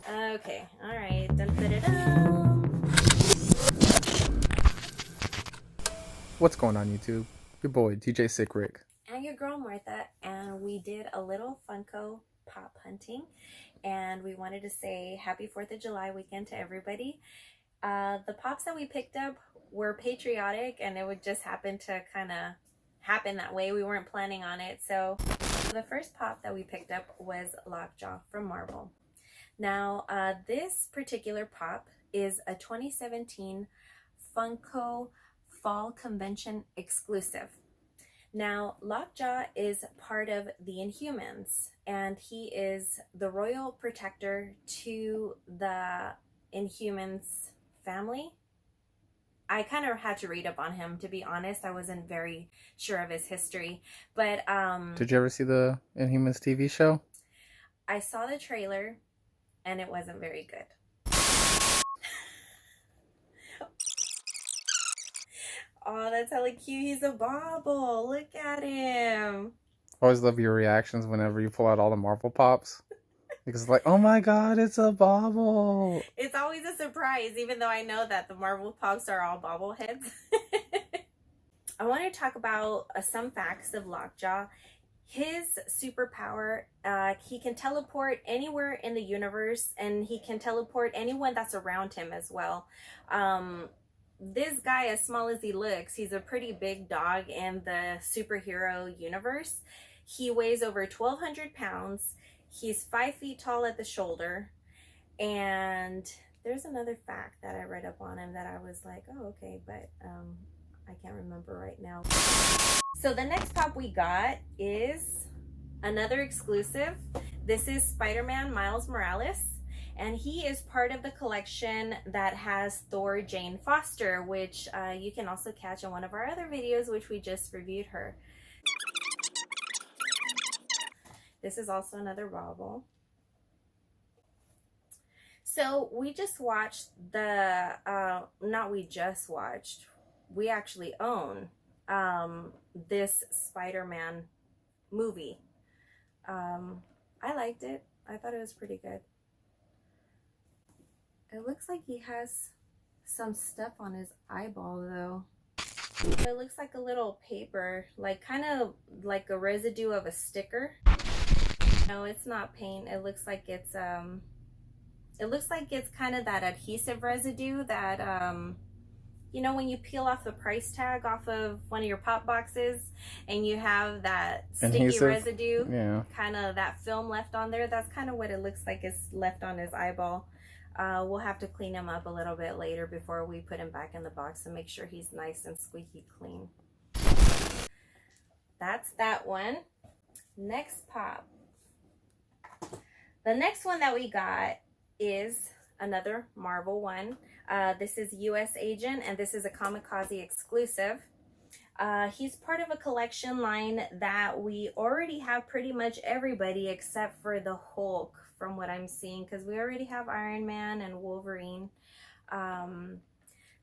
Okay, alright. Dun, dun, dun, dun. What's going on YouTube? Your boy DJ Sick Rick. And your girl Martha, and we did a little Funko pop hunting, and we wanted to say happy 4th of July weekend to everybody. The pops that we picked up were patriotic, and it would just happen to kind of happen that way. We weren't planning on it. So the first pop that we picked up was Lockjaw from Marvel. Now, this particular pop is a 2017 Funko Fall Convention exclusive. Now, Lockjaw is part of the Inhumans, and he is the royal protector to the Inhumans family. I kind of had to read up on him, to be honest. I wasn't very sure of his history, but Did you ever see the Inhumans TV show? I saw the trailer, and it wasn't very good. Oh, that's hella cute. He's a bauble. Look at him. I always love your reactions whenever you pull out all the Marvel pops. Because it's like, oh my god, it's a bauble. It's always a surprise, even though I know that the Marvel pops are all bobbleheads. I want to talk about some facts of Lockjaw. His superpower, he can teleport anywhere in the universe, and he can teleport anyone that's around him as well. This guy, as small as he looks, he's a pretty big dog in the superhero universe. He weighs over 1,200 pounds. He's 5 feet tall at the shoulder. And there's another fact that I read up on him that I was like, oh, okay, but I can't remember right now. So the next pop we got is another exclusive. This is Spider-Man Miles Morales, and he is part of the collection that has Thor Jane Foster, which you can also catch in one of our other videos, which we just reviewed her. This is also another bauble. So we just watched we actually own this Spider-Man movie. I liked it. I thought it was pretty good. It looks like he has some stuff on his eyeball though. It looks like a little paper, like kind of like a residue of a sticker. No, it's not paint. It looks like it's kind of that adhesive residue that you know, when you peel off the price tag off of one of your pop boxes and you have that sticky Adhesive? residue, Yeah. kind of that film left on there. That's kind of what it looks like is left on his eyeball. We'll have to clean him up a little bit later before we put him back in the box and make sure he's nice and squeaky clean. That's that one. Next pop. The next one that we got is another Marvel one. This is US Agent, and this is a Kamikaze exclusive. He's part of a collection line that we already have pretty much everybody except for the Hulk, from what I'm seeing, because we already have Iron Man and Wolverine.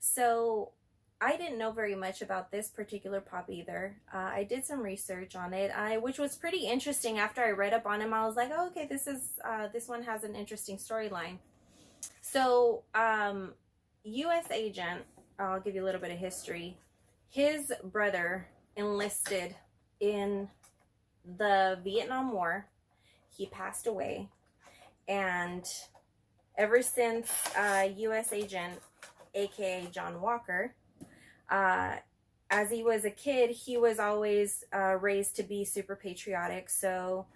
So I didn't know very much about this particular pop either. I did some research on it, which was pretty interesting. After I read up on him, I was like, oh, okay, this one has an interesting storyline. So US Agent, I'll give you a little bit of history. His brother enlisted in the Vietnam War. He passed away. And ever since US Agent, aka John Walker, as he was a kid, he was always raised to be super patriotic. So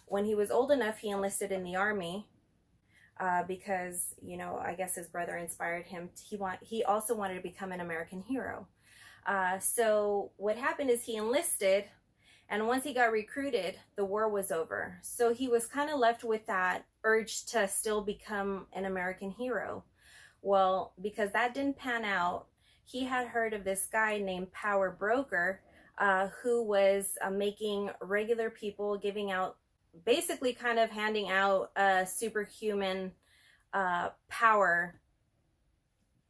when he was old enough, he enlisted in the army because, you know, I guess his brother inspired him. He also wanted to become an American hero. So what happened is he enlisted, and once he got recruited, the war was over. So he was kind of left with that urge to still become an American hero. Well, because that didn't pan out, he had heard of this guy named Power Broker, who was making regular people, giving out, basically kind of handing out superhuman power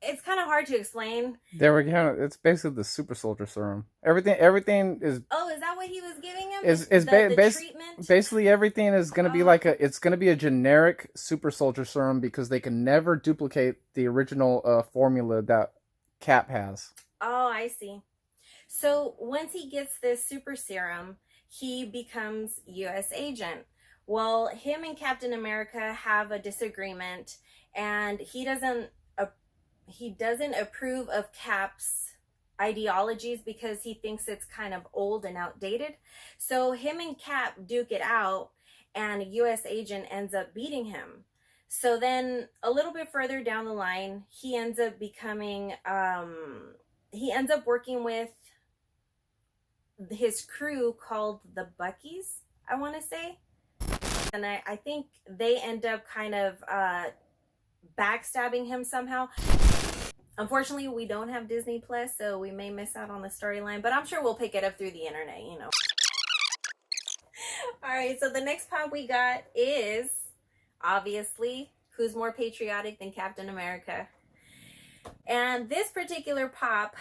it's kind of hard to explain. There we go. It's basically the super soldier serum. Everything is Oh, is that what he was giving him? The treatment? basically everything is going to be Oh. like it's going to be a generic super soldier serum because they can never duplicate the original formula that Cap has. Oh, I see. So once he gets this super serum, he becomes U.S. agent. Well, him and Captain America have a disagreement, and he doesn't approve of Cap's ideologies because he thinks it's kind of old and outdated. So him and Cap duke it out, and U.S. agent ends up beating him. So then a little bit further down the line, he ends up working with his crew called the Buckies, I want to say. And I think they end up kind of backstabbing him somehow. Unfortunately, we don't have Disney Plus, so we may miss out on the storyline, but I'm sure we'll pick it up through the internet, you know. All right, so the next pop we got is, obviously, who's more patriotic than Captain America? And this particular pop,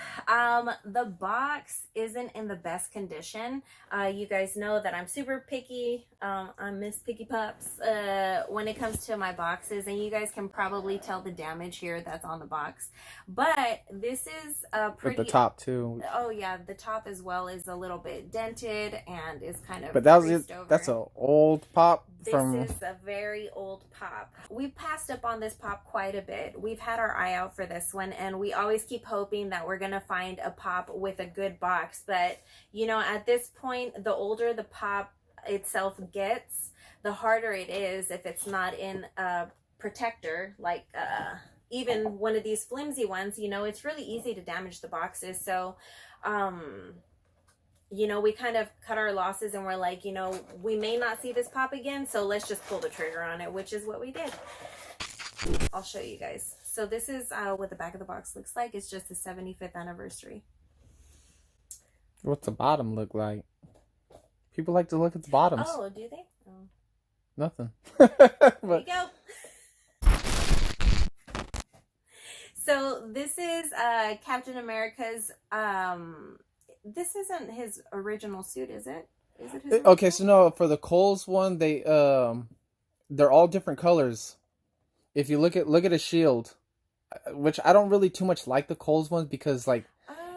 the box isn't in the best condition. You guys know that I'm super picky. I'm Miss Picky Pops when it comes to my boxes, and you guys can probably tell the damage here that's on the box. But this is a pretty. With the top too. Oh yeah, the top as well is a little bit dented and is kind of. But that's an old pop. This is a very old pop. We've passed up on this pop quite a bit. We've had our eye out for this one, and we always keep hoping that we're gonna find a pop with a good box. But you know, at this point, the older the pop itself gets, the harder it is if it's not in a protector, like even one of these flimsy ones. You know, it's really easy to damage the boxes. So you know, we kind of cut our losses and we're like, you know, we may not see this pop again, so let's just pull the trigger on it, which is what we did. I'll show you guys. So this is what the back of the box looks like. It's just the 75th anniversary. What's the bottom look like? People like to look at the bottoms. Oh, do they? Oh. Nothing. There you go. So this is Captain America's this isn't his original suit, is it? Is it his original? Okay, so no, for the Coles one, they're all different colors. If you look at a shield, which I don't really too much like the Coles ones because like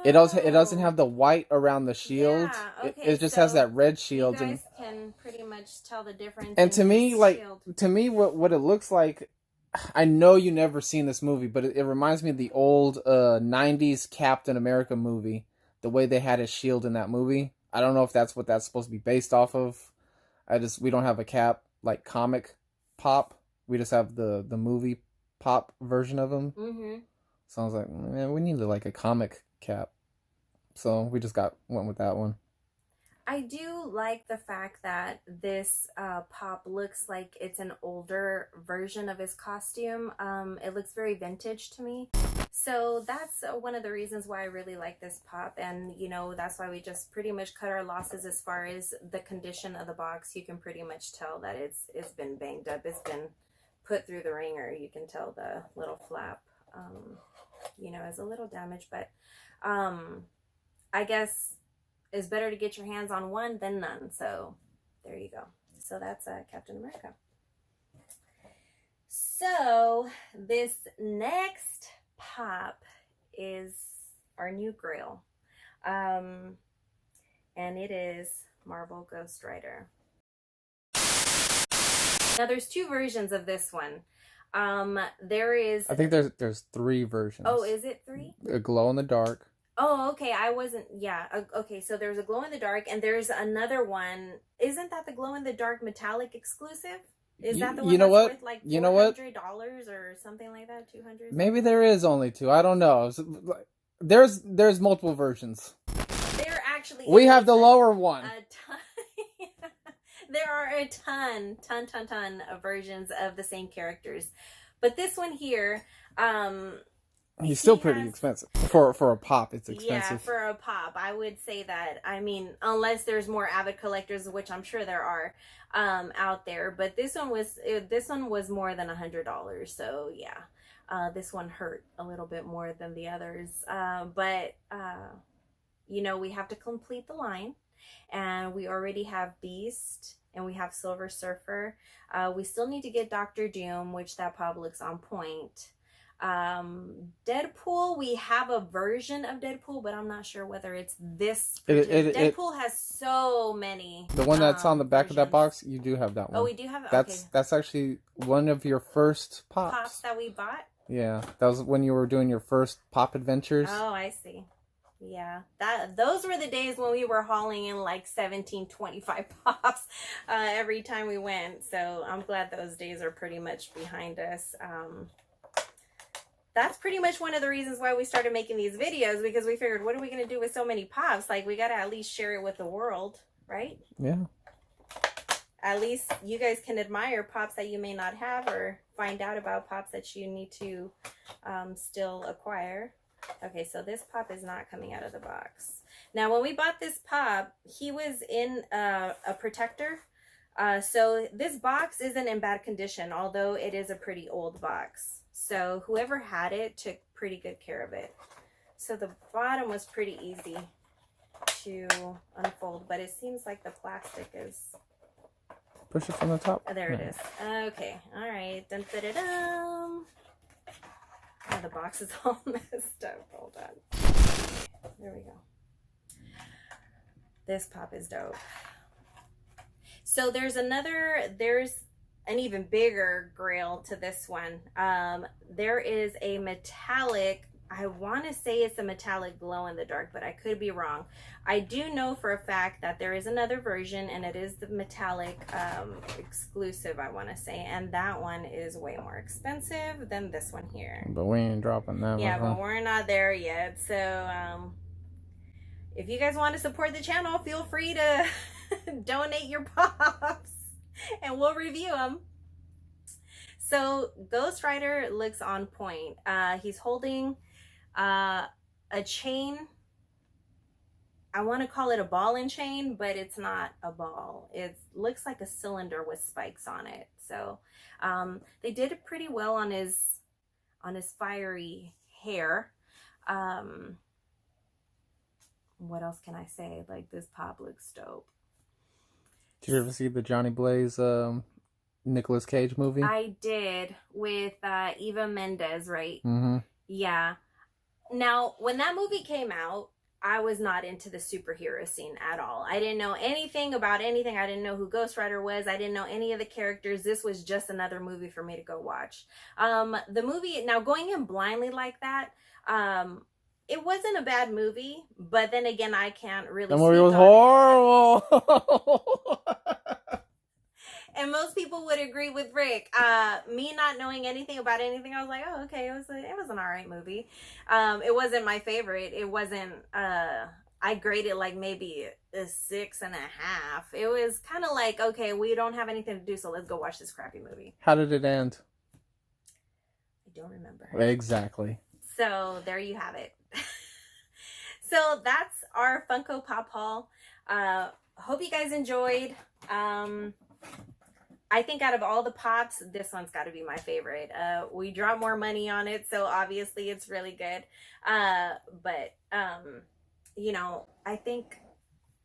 it doesn't have the white around the shield. Yeah, okay, it just has that red shield. You guys can pretty much tell the difference. And to me, what it looks like, I know you never seen this movie, but it reminds me of the old 90s Captain America movie. The way they had his shield in that movie. I don't know if that's what that's supposed to be based off of. We don't have a Cap like comic pop. We just have the movie pop version of him. Mm-hmm. So I was like, man, we need like a comic Cap. So we just went with that one. I do like the fact that this pop looks like it's an older version of his costume. It looks very vintage to me. So that's one of the reasons why I really like this pop. And, you know, that's why we just pretty much cut our losses as far as the condition of the box. You can pretty much tell that it's been banged up. It's been put through the ringer. You can tell the little flap, you know, is a little damaged. But I guess it's better to get your hands on one than none. So there you go. So that's Captain America. So this next pop is our new grail. And it is Marvel Ghost Rider. Now there's two versions of this one. There is... I think there's 3 versions. Oh, is it 3? A glow in the dark. Oh, okay. I wasn't. Yeah. Okay. So there's a glow in the dark, and there's another one. Isn't that the glow in the dark metallic exclusive? Is that the one that's worth like $400 or something like that? $200? Maybe there is only 2. I don't know. There's multiple versions. There actually. We have the lower one. A ton. There are a ton of versions of the same characters, but this one here, He's still pretty expensive for a pop. It's expensive. Yeah, for a pop, I would say that. I mean, unless there's more avid collectors, which I'm sure there are out there. But this one was more than $100. So yeah, this one hurt a little bit more than the others. But you know, we have to complete the line, and we already have Beast and we have Silver Surfer. We still need to get Doctor Doom, which that pop looks on point. Deadpool, we have a version of Deadpool, but I'm not sure whether it's this. Deadpool has so many. The one that's on the back versions. of that box, you do have that one. Oh, we do have it. That's actually one of your first pops. Pops that we bought. Yeah, that was when you were doing your first pop adventures. Oh, I see. Yeah, those were the days when we were hauling in like 17, 25 pops every time we went. So I'm glad those days are pretty much behind us. That's pretty much one of the reasons why we started making these videos, because we figured, what are we going to do with so many pops? Like, we got to at least share it with the world, right? Yeah. At least you guys can admire pops that you may not have, or find out about pops that you need to still acquire. Okay, so this pop is not coming out of the box. Now, when we bought this pop, he was in a protector. So this box isn't in bad condition, although it is a pretty old box. So whoever had it took pretty good care of it. So the bottom was pretty easy to unfold, but it seems like the plastic is... Push it from the top. Oh, there it is. Okay, all right. Dun, dun, dun, dun. Oh, the box is all messed up. Hold on. There we go. This pop is dope. So there's an even bigger grail to this one. There is a metallic, I want to say it's a metallic glow in the dark, but I could be wrong. I do know for a fact that there is another version, and it is the metallic exclusive, I want to say, and that one is way more expensive than this one here. But we ain't dropping that. Yeah, but we're not there yet. So if you guys want to support the channel, feel free to donate your pops and we'll review them. So Ghost Rider looks on point. He's holding a chain. I want to call it a ball and chain, but it's not a ball. It looks like a cylinder with spikes on it. So they did it pretty well on his fiery hair. What else can I say? Like, this pop looks dope. Did you ever see the Johnny Blaze Nicolas Cage movie? I did, with Eva Mendes, right? Mm-hmm. Yeah. Now, when that movie came out, I was not into the superhero scene at all. I didn't know anything about anything. I didn't know who Ghost Rider was. I didn't know any of the characters. This was just another movie for me to go watch. The movie, now going in blindly like that, it wasn't a bad movie, but then again, I can't really. The movie was horrible. And most people would agree with Rick. Me not knowing anything about anything, I was like, oh, okay, it was an all right movie. It wasn't my favorite. It wasn't. I graded like maybe a 6.5. It was kind of like, okay, we don't have anything to do, so let's go watch this crappy movie. How did it end? I don't remember. Exactly. So there you have it. So that's our Funko Pop haul. Hope you guys enjoyed. I think out of all the pops, this one's got to be my favorite. We dropped more money on it, so obviously it's really good. But you know, I think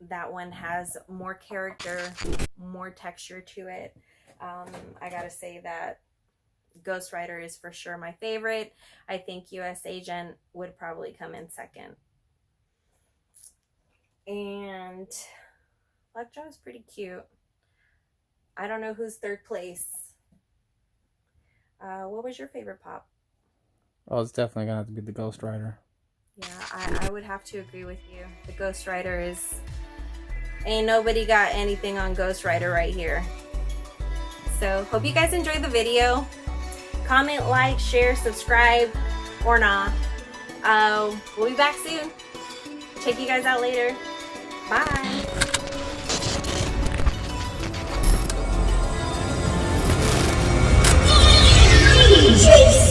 that one has more character, more texture to it. I gotta say that Ghost Rider is for sure my favorite. I think US Agent would probably come in second. And Lockjaw is pretty cute. I don't know who's third place. What was your favorite pop? Oh, it's definitely gonna have to be the Ghost Rider. Yeah, I would have to agree with you. The Ghost Rider is... Ain't nobody got anything on Ghost Rider right here. So, hope you guys enjoyed the video. Comment, like, share, subscribe, or not. We'll be back soon. Check you guys out later. Bye. Jason.